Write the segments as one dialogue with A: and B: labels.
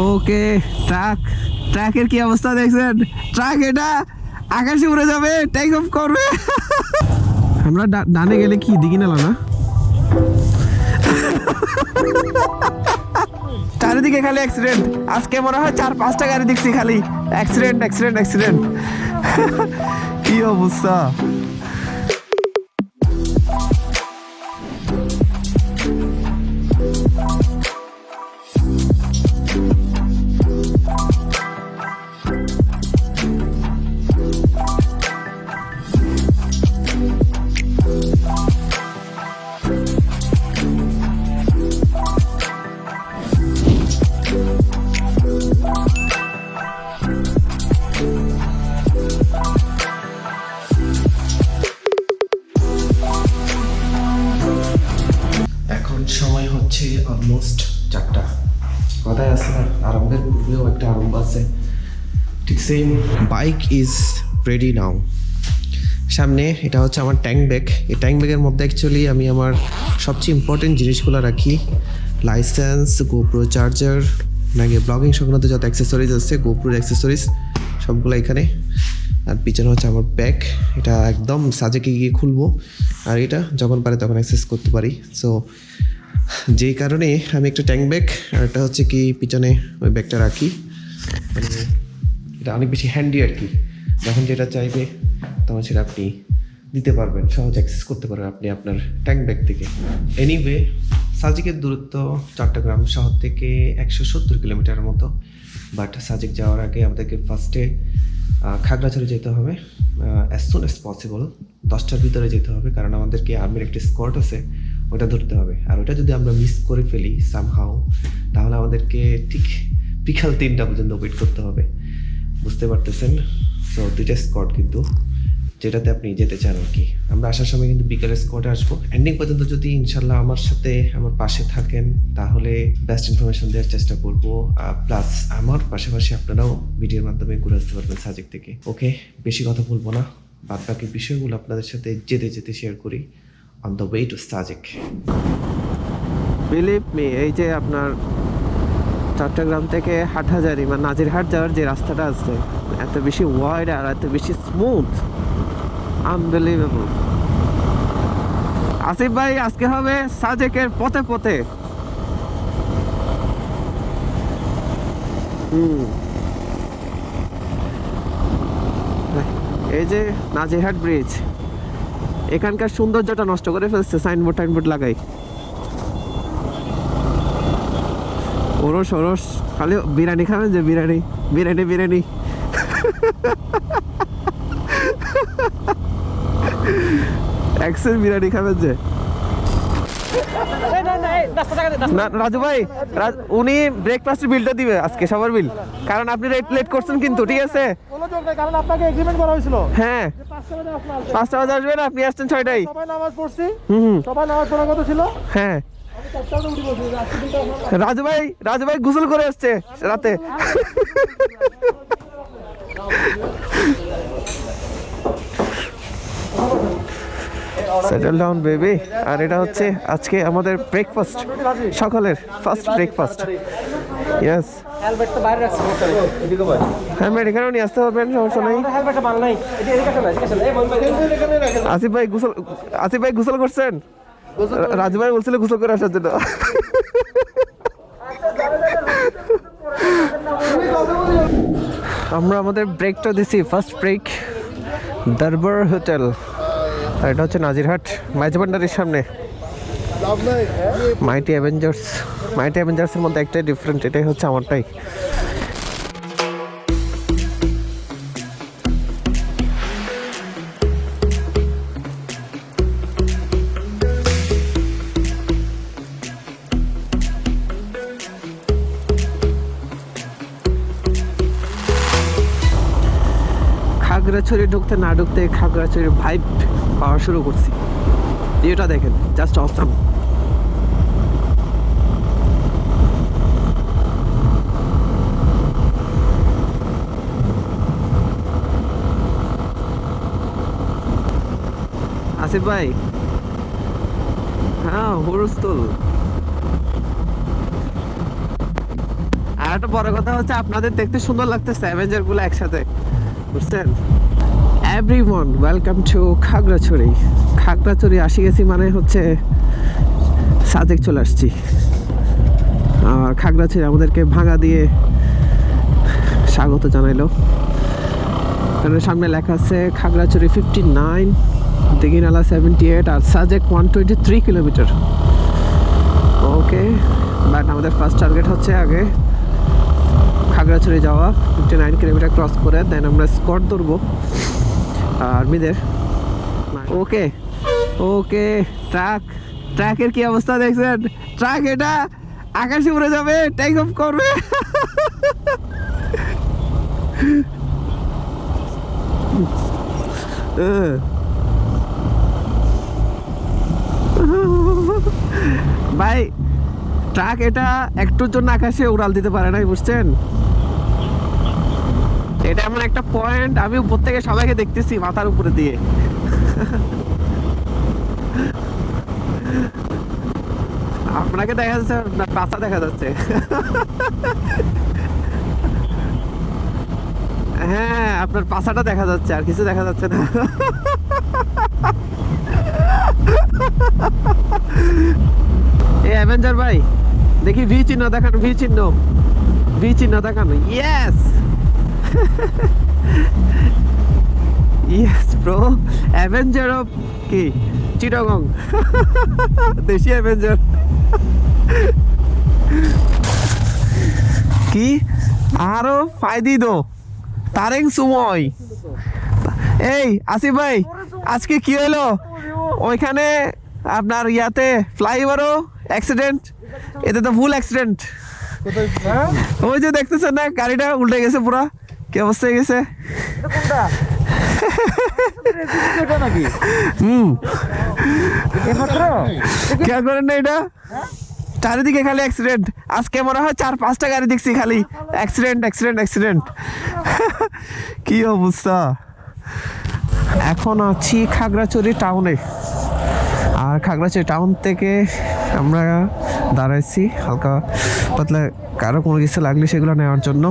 A: ওকে, ট্রাকের কি অবস্থা দেখছেন? ট্রাক এটা আকাশে উড়ে যাবে, টেক অফ করবে। আমরা ডানে গেলে কি দিকে নালা না, চারিদিকে খালি অ্যাক্সিডেন্ট। আজকে মনে হয় 4-5টা গাড়ি দেখছি খালি অ্যাক্সিডেন্ট। কি অবস্থা!
B: সময় হচ্ছে অলমোস্ট 4টা। কথায় আছে না, আরম্ভের পূর্বেও একটা আরম্ভ আছে, ঠিক সেম। বাইক ইজ রেডি নাও। সামনে এটা হচ্ছে আমার ট্যাঙ্ক ব্যাগ। এই ট্যাঙ্ক ব্যাগের মধ্যে অ্যাকচুয়ালি আমি আমার সবচেয়ে ইম্পর্টেন্ট জিনিসগুলো রাখি। লাইসেন্স, গোপ্রো চার্জার, নাকি ব্লগিং সংক্রান্ত যত অ্যাক্সেসরিজ আছে, গোপ্রোর অ্যাক্সেসরিজ সবগুলো এখানে। আর পিছনে হচ্ছে আমার ব্যাগ, এটা একদম সাজেকে গিয়ে খুলবো, আর এটা যখন পারে তখন অ্যাক্সেস করতে পারি। সো যেই কারণে আমি একটা ট্যাঙ্ক ব্যাগ আর একটা হচ্ছে কি পিছনে ওই ব্যাগটা রাখি। মানে এটা অনেক বেশি হ্যান্ডি আর কি, যখন যেটা চাইবে তখন সেটা আপনি দিতে পারবেন, সহজ অ্যাক্সেস করতে পারবেন আপনি আপনার ট্যাঙ্ক ব্যাগ থেকে। এনিওয়ে, সাজেকের দূরত্ব চট্টগ্রাম শহর থেকে 170 কিলোমিটারের মতো। বাট সাজেক যাওয়ার আগে আমাদেরকে ফার্স্টে খাগড়াছড়ি যেতে হবে, অ্যাজ সুন অ্যাজ পসিবল 10টার ভিতরে যেতে হবে, কারণ আমাদেরকে আর্মির একটা স্কট আছে, ওটা ধরতে হবে। আর ওটা যদি আমরা মিস করে ফেলি সামহাও, তাহলে আমাদেরকে ঠিক বিকাল 3টা পর্যন্ত ওয়েট করতে হবে, বুঝতে পারতেছেন? সো 2টা স্কট কিন্তু, যেটাতে আপনি যেতে চান আর কি। আমরা আসার সময় কিন্তু বিকালের স্কটে আসবো। এন্ডিং পর্যন্ত যদি ইনশাল্লাহ আমার সাথে আমার পাশে থাকেন, তাহলে বেস্ট ইনফরমেশন দেওয়ার চেষ্টা করবো। প্লাস আমার পাশাপাশি আপনারাও ভিডিওর মাধ্যমে ঘুরে আসতে পারবেন সাজেক থেকে। ওকে, বেশি কথা বলবো না, বাদ বাকি বিষয়গুলো আপনাদের সাথে যেতে শেয়ার করি on the way to Sajek.
A: Believe me, এই যে আপনার চট্টগ্রাম থেকে হাটহাজারী বা নাজিরহাট যাওয়ার যে রাস্তাটা আছে, এত বেশি ওয়াইড আর এত বেশি স্মুথ, আনবিলিভেবল। আসিফ ভাই, আজকে হবে সাজেকের পথে পথে। এই যে নাজিরহাট ব্রিজ, এখানকার সৌন্দর্যটা নষ্ট করে ফেলছে সাইনবোর্ড লাগাই। ওরস খালি বিরিয়ানি খাবেন যে বিরিয়ানি এক্সেল বিরিয়ানি খাবেন যে। রাজু ভাই, উনি ব্রেকফাস্টের বিলটা দিবে আজকে, সবার বিল, কারণ আপনি লেট করছেন কিন্তু, ঠিক আছে? হ্যাঁ, 5টা বাজে আসবেন, আপনি আসছেন 6টায়। হ্যাঁ, রাজু ভাই গোসল করে আসছে রাতে। Settle down baby. আর এটা হচ্ছে আজকে আমাদের ব্রেকফাস্ট, সকালের ফার্স্ট ব্রেকফাস্ট। ইয়েস, হেলমেট এখানেও নিয়ে আসতে পারবেন, সমস্যা নেই। আসিফ ভাই গোসল করছেন? রাজু ভাই বলছিল গোসল করে আসার জন্য। আমরা আমাদের ব্রেকটা দিছি, ফার্স্ট ব্রেক দরবার হোটেল। আর এটা হচ্ছে নাজিরহাট মাইজা ভান্ডারের সামনে মাইটি অ্যাভেঞ্জার্সের মধ্যে একটাই ডিফারেন্ট, এটাই হচ্ছে আমারটাই। খাগড়াছড়ি ঢুকতে না ঢুকতে খাগড়াছড়ির ভাইব পাওয়া শুরু করছি। ভিউটা দেখেন, জাস্ট অসাম। আসিফ ভাই, হ্যাঁ হুরুস্তুল। আর একটা বড় কথা হচ্ছে আপনাদের দেখতে সুন্দর লাগতেছে অ্যাভেঞ্জার গুলো একসাথে, বুঝছেন? Everyone welcome to Khagrachari. Khagrachari আসি গেছি মানে হচ্ছে সাজেক চলে আসছি। আর খাগড়াছড়ি আমাদেরকে ভাঙা দিয়ে স্বাগত জানাইলো। কারণ সামনে লেখা আছে খাগড়াছড়ি 59, দিঘিনালা 78 আর সাজেক 123 কিলোমিটার। ওকে, বাট আমাদের ফার্স্ট টার্গেট হচ্ছে আগে খাগড়াছড়ি যাওয়া, 59 কিলোমিটার ক্রস করে দেন আমরা স্কট ধরবো আর্মিদের। ওকে ওকে, ট্রাকের কি অবস্থা দেখছেন? ট্রাক এটা আকাশে উড়ে যাবে, টেক অফ করবে। ভাই ট্রাক এটা একটুর জন্য আকাশে উড়াল দিতে পারে না, বুঝছেন? এটা এমন একটা পয়েন্ট, আমি উপর থেকে সবাইকে দেখতেছি মাথার উপরে দিয়ে। আপনাকে দেখা যাচ্ছে না, পাছা দেখা যাচ্ছে। হ্যাঁ, আপনার পাছাটা দেখা যাচ্ছে, আর কিছু দেখা যাচ্ছে না। এই অ্যাভেঞ্জার ভাই, দেখি ভি চিহ্ন দেখানো, ভি চিহ্ন দেখানো। Yes yes bro, Avenger of কি চিটাগং, দেশি অ্যাভেঞ্জার। কি আরো ফায়দি দো তারেং সুময়। এই আসিফ ভাই, আজকে কি হলো ওইখানে আপনার ইয়াতে ফ্লাইওভারও অ্যাক্সিডেন্ট? এতে তো ফুল অ্যাক্সিডেন্ট। ওই যে দেখতেছেন না, গাড়িটা উল্টে গেছে পুরো, কি অবস্থা হয়ে গেছে। খেয়াল করেন না এটা, চারিদিকে খালি অ্যাক্সিডেন্ট। আজকে মনে হয় 4-5টা গাড়ি দেখছি খালি অ্যাক্সিডেন্ট। কি অবস্থা। এখন আছি খাগড়াছড়ি টাউনে, আর খাগড়াছড়ি টাউন থেকে আমরা দাঁড়াইছি হালকা পাতলা কারো কোনো কিছু লাগলে সেগুলো নেওয়ার জন্য।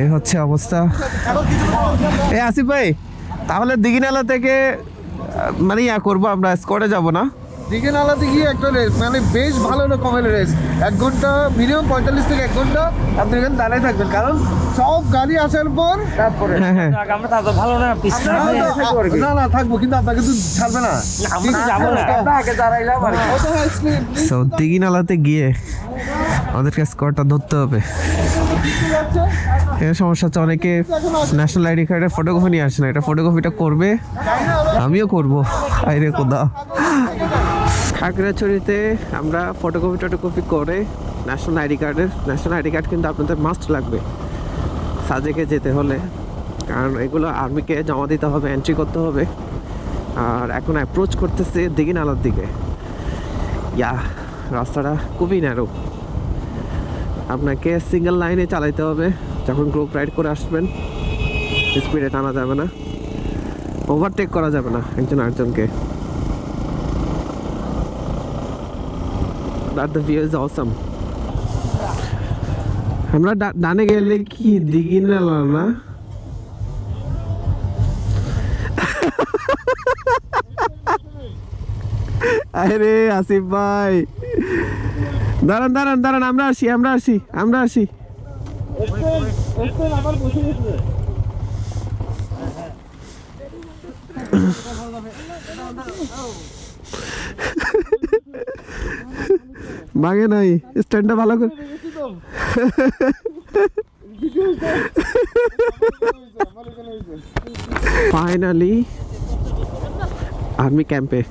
A: এই হচ্ছে অবস্থা। এই আসিফ ভাই, তাহলে দিঘিনালা থেকে মানে ইয়া করবো, আমরা স্কোয়াডে যাব না?
C: দিঘিনালাতে গিয়ে একটা রেস, মানে বেশ ভালো রকমের রেস, 1 ঘন্টা মিনিমাম 45 থেকে 1 ঘন্টা আপনি এখানে দাঁড়িয়ে থাকবেন, কারণ সব গাড়ি আসার পর তারপরে
A: হ্যাঁ
D: আমরা তো ভালো না পিছনে
C: না থাকবো, কিন্তু আপনাকে তো ছাড়বে না।
A: সো দিঘিনালাতে গিয়ে আমাদেরকে স্কোয়াডটা ধরতে হবে। এর সমস্যা হচ্ছে অনেকে ন্যাশনাল আইডি কার্ডের ফটোকপি নিয়ে আসে না, এটা ফটোকপিটা করবে, আমিও করবো। আইরে কোদা, খাগড়াছড়িতে আমরা ফটোকপি করে ন্যাশনাল আইডি কার্ড কিন্তু আপনাদের মাস্ট লাগবে সাজেকে যেতে হলে, কারণ এগুলো আর্মিকে জমা দিতে হবে, এন্ট্রি করতে হবে। আর এখন অ্যাপ্রোচ করতেছে দিঘিনালার দিকে। রাস্তাটা খুবই ন্যারো, আপনাকে সিঙ্গেল লাইনে চালাইতে হবে। যখন গ্রুপ রাইড করে আসবেন স্পিডে টানা যাবে না, ওভারটেক করা যাবে না একজন আরেকজনকে। That the view is awesome. আমরা ডানে গেলে কি দিঘিনালা না? আরে আসিফ ভাই, দাঁড়ান, আমরা আসি। ভাগে নাই, স্ট্যান্ডটা ভালো করে। ফাইনালি আর্মি ক্যাম্পে।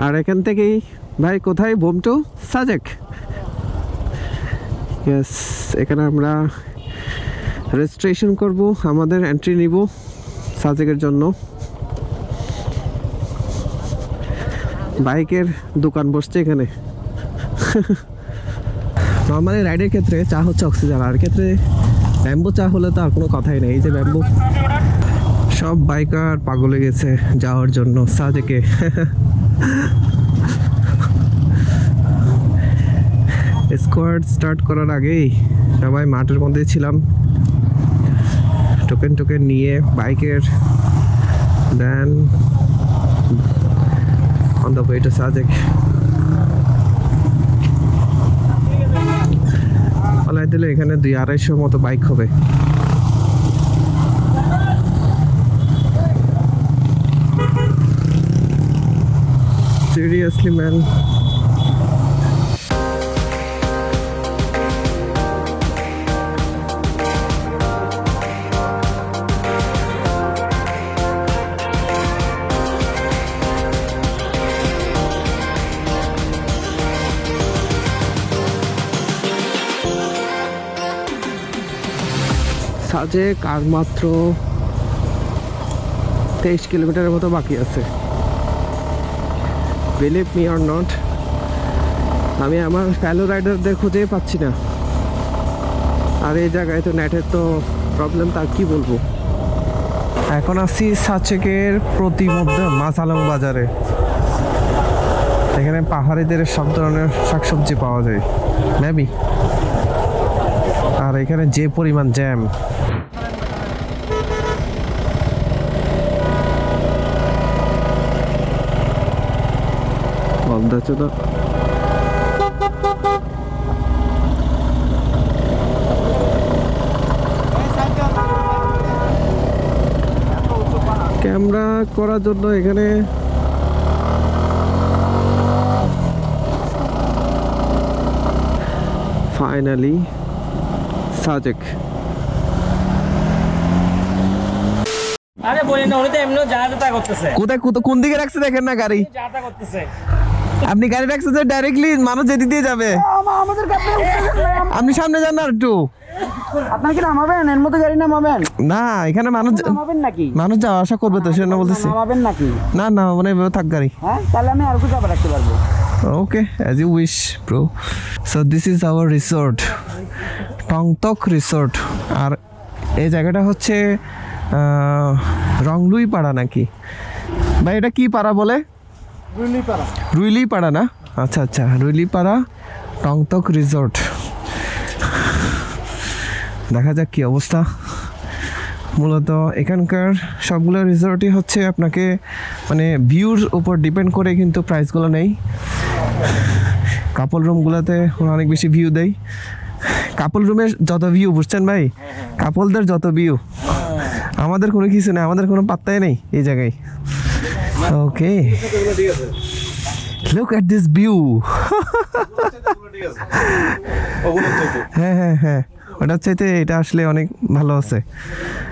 A: আর এখান থেকেই ভাই কোথায়? Bomb two Sajek. ইয়েস, এখানে আমরা রেজিস্ট্রেশন করব, আমাদের এন্ট্রি নিব সাজেকের জন্য। বাইকের দোকান বসছে এখানে। নর্মালি রাইডের ক্ষেত্রে চা হচ্ছে অক্সিজেন, আর ক্ষেত্রে ব্যাম্বু চা হলে তো আর কোনো কথাই নেই। এই যে ব্যাম্বু, সব বাইকার পাগলে গেছে যাওয়ার জন্য সাজেকে। স্কোয়াড স্টার্ট করার আগেই সবাই মাঠের মধ্যে ছিলাম, টোকেন নিয়ে বাইকের। Then on the way to Sajek. বলাই দিলে এখানে 200-250 মতো বাইক হবে। Seriously man. সাজেক আর মাত্র 23 কিলোমিটারের মতো বাকি আছে। বিলিভ মি অর নট, আমি আমার ফেলো রাইডারদের খুঁজেই পাচ্ছি না। আর এই জায়গায় তো নেটের তো প্রবলেম, তার কি বলবো। এখন আসছি সাজেকের প্রতিমধ্যে মাছালং বাজারে। এখানে পাহাড়িদের সব ধরনের শাকসবজি পাওয়া যায় মেবি। আর এখানে যে পরিমাণ জ্যাম, ক্যামেরা করার জন্য এখানে ফাইনালি সাজেক।
D: আরে বলি না, উনি তো এমনিও যা করতেছে।
A: কোথায় কোন দিকে রাখছে দেখেন না গাড়ি?
D: যা করতেছে।
A: আপনি গাড়ি রাখছেন যে ডাইরেক্টলি মানুষ যেতে দিয়ে যাবে। আপনি সামনে যান না একটু।
D: আপনার কি নামাবেন? এর মধ্যে গাড়ি নামাবেন
A: না, এখানে মানুষ
D: নামাবেন নাকি?
A: মানুষ যাওয়া আসা করবে তো, সেজন্য বলতেছি।
D: নামাবেন নাকি?
A: না না, মানে এভাবে থাক গাড়ি।
D: হ্যাঁ, তাহলে আমি আর কোথাও রাখতে পারবো।
A: Okay, as you wish, bro. So this is our resort, Tongtok resort. আর এই জায়গাটা হচ্ছে রংলুই পাড়া নাকি ভাই? এটা কি পাড়া বলে? রুইলি পাড়া না? আচ্ছা আচ্ছা, রুইলি পাড়া টংতক রিসোর্ট। দেখা যাক কি অবস্থা। মূলত এখানকার সবগুলো রিসোর্টই হচ্ছে আপনাকে মানে ভিউর উপর ডিপেন্ড করে কিন্তু প্রাইসগুলো নেই। কাপল রুমগুলোতে অনেক বেশি ভিউ দেয়। কাপল রুমের যত ভিউ, বুঝছেন ভাই, কাপলদের যত ভিউ, আমাদের কোনো কিছু নেই, আমাদের কোনো পাত্তাই নেই এই জায়গায়। ওকে, লুক এট দিস ভিউ। হ্যাঁ হ্যাঁ হ্যাঁ, ওটার চাইতে এটা আসলে অনেক ভালো আছে।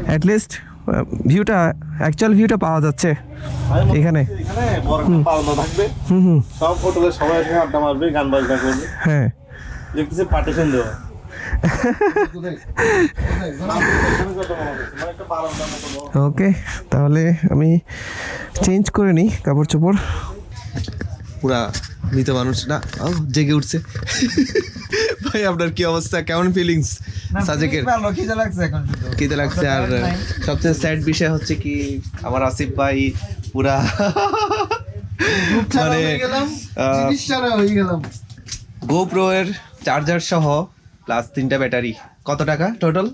A: অ্যাটলিস্ট ভিউটা, অ্যাকচুয়াল ভিউটা পাওয়া যাচ্ছে এখানে।
E: সব হোটেলে সবাই আড্ডা মারবে, গান বাজনা করবে।
A: হ্যাঁ,
E: দেখতেছি পার্টিশন দেওয়া।
A: ওকে, তাহলে আমি চেঞ্জ করে নিই কাপড় চোপড়। পুরা মৃত মানুষ না, জেগে উঠছে। ভাই আপনার কি অবস্থা, কেমন ফিলিংস সাজেকের? খিদে লাগছে। আর সবচেয়ে স্যাড বিষয় হচ্ছে কি, আমার আসিফ ভাই পুরা মানে গোপ্রো এর চার্জার সহ প্লাস 3টা ব্যাটারি, কত টাকা টোটাল?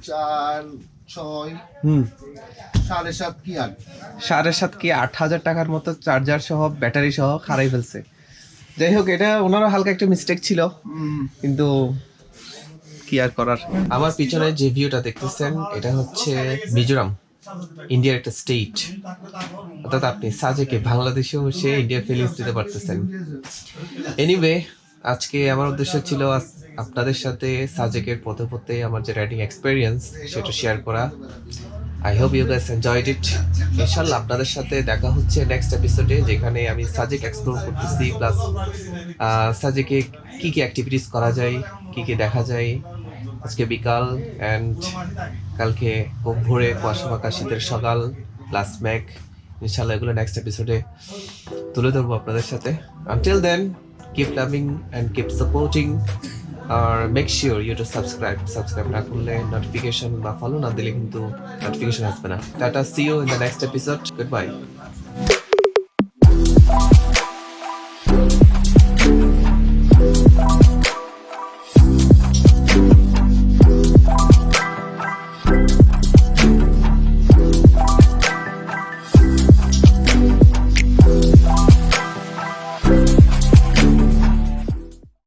C: 4, 6, 7.5 কি 8,
A: 7.5 কি 8,000 টাকার মতো চার্জার সহ ব্যাটারি সহ হারাই ফেলছে। যাই হোক, এটা ওনারও হালকা একটা মিস্টেক ছিল, কিন্তু কি আর করার। আমার পিছনে যে ভিউটা দেখতেছেন এটা হচ্ছে মিজোরাম, ইন্ডিয়ার একটা স্টেট। অর্থাৎ আপনি সাজেকে বাংলাদেশেও বসে ইন্ডিয়ার ফিলিংস দিতে পারতেছেন। এনিওয়ে, আজকে আমার উদ্দেশ্য ছিল আপনাদের সাথে সাজেকের পথে পথে আমার যে রাইডিং এক্সপিরিয়েন্স সেটা শেয়ার করা। I hope you guys enjoyed it. ইনশাআল্লাহ আপনাদের সাথে দেখা হচ্ছে নেক্সট এপিসোডে, যেখানে আমি সাজেক এক্সপ্লোর করতেছি, প্লাস সাজেকে কি কি অ্যাক্টিভিটিস করা যায়, কি কি দেখা যায়। আজকে বিকাল অ্যান্ড কালকে খুব ভোরে কুয়াশা ফাঁকা শীতের সকাল প্লাস ম্যাক। ইনশাআল্লাহ এগুলো নেক্সট এপিসোডে তুলে ধরবো আপনাদের সাথে। Until then, keep loving and keep supporting. আর make sure you to subscribe না করলে নোটিফিকেশন বা ফলো না দিলে কিন্তু নোটিফিকেশন আসবে না। Tata, see you in the next episode, good bye.